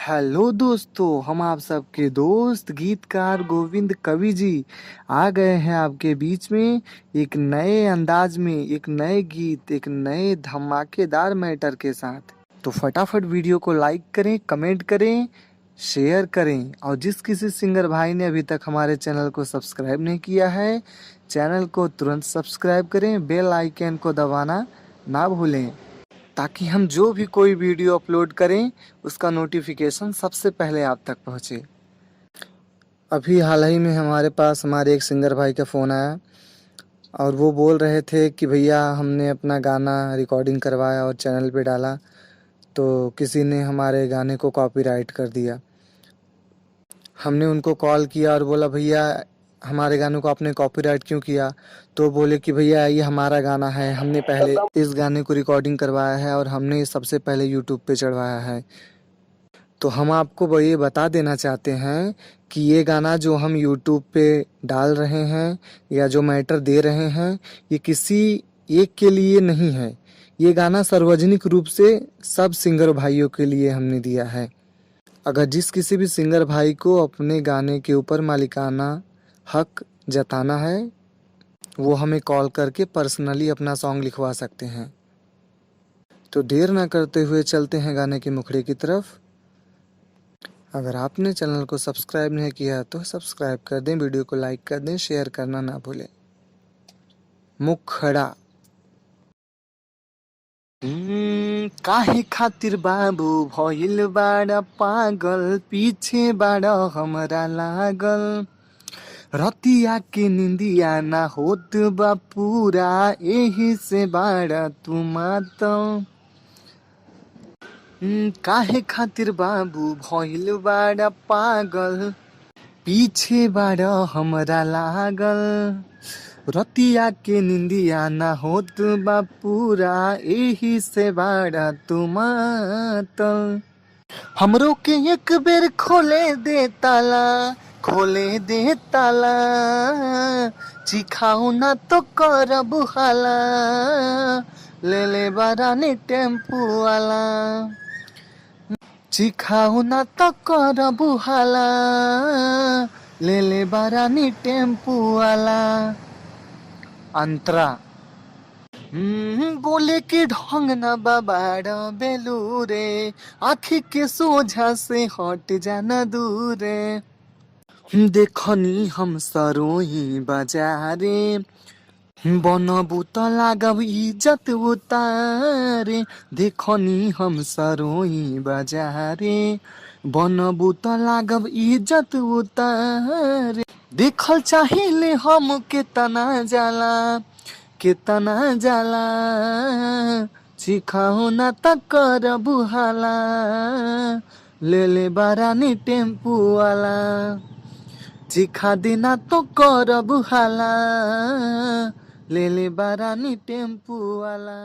Hello दोस्तों, हम आप सबके दोस्त गीतकार गोविंद कवि जी आ गए हैं आपके बीच में एक नए अंदाज में, एक नए गीत, एक नए धमाकेदार मैटर के साथ। तो फटाफट वीडियो को लाइक करें, कमेंट करें, शेयर करें और जिस किसी सिंगर भाई ने अभी तक हमारे चैनल को सब्सक्राइब नहीं किया है, चैनल को तुरंत सब्सक्राइब करें, बेल आइकन को दबाना ना भूलें ताकि हम जो भी कोई वीडियो अपलोड करें उसका नोटिफिकेशन सबसे पहले आप तक पहुंचे। अभी हाल ही में हमारे पास हमारे एक सिंगर भाई का फ़ोन आया और वो बोल रहे थे कि भैया हमने अपना गाना रिकॉर्डिंग करवाया और चैनल पे डाला तो किसी ने हमारे गाने को कॉपीराइट कर दिया। हमने उनको कॉल किया और बोला भैया हमारे गानों को आपने कॉपीराइट क्यों किया? तो बोले कि भैया ये हमारा गाना है, हमने पहले इस गाने को रिकॉर्डिंग करवाया है और हमने सबसे पहले यूट्यूब पे चढ़वाया है। तो हम आपको ये बता देना चाहते हैं कि ये गाना जो हम यूट्यूब पे डाल रहे हैं या जो मैटर दे रहे हैं ये किसी एक के लिए नहीं है। ये गाना सार्वजनिक रूप से सब सिंगर भाइयों के लिए हमने दिया है। अगर जिस किसी भी सिंगर भाई को अपने गाने के ऊपर मालिकाना हक जताना है वो हमें कॉल करके पर्सनली अपना सॉन्ग लिखवा सकते हैं। तो देर ना करते हुए चलते हैं गाने के मुखड़े की तरफ। अगर आपने चैनल को सब्सक्राइब नहीं किया तो सब्सक्राइब कर दें, वीडियो को लाइक कर दें, शेयर करना ना भूलें। मुखड़ा। काहे खातिर बाबू भइल बाड़ा पागल, पीछे बाड़ा हमरा लागल, रतिया के निंदिया ना होत बा पूरा, एही से बाड़ा तू मातल। काहे खातिर बाबू भइल बाड़ा पागल, पीछे बाड़ा हमरा लागल, रतिया के निंदिया ना होत बा पूरा, एही से बाड़ा तू मातल। हमरो के एक बेर खोले दे ताला, खोले दे ताला, चिखाऊ ना तो करब हाला, ले ले बारानी टेम्पू वाला, चिखाऊ ना तो करब हाला, ले ले बारानी टेम्पू वाला। अंतरा। बोले के ढंग ना बाबाड़ा बेलूरे, आँखी के सोझा से हट जाना दूरे, देखनी हम सरोही बाजारे, बनबू तो लागब इज्जत उतारे, देखनी हम सरोही बाजारे, बनबू तो लागब इज्जत उतारे, देखल चाहिए हम केतना जाला, केतना जाला, सिखाओ ना त करबू हाला, ले ले बारानी टेम्पू वाला, सिखा देना तो करबू हाला, ले ले बारानी टेम्पू वाला।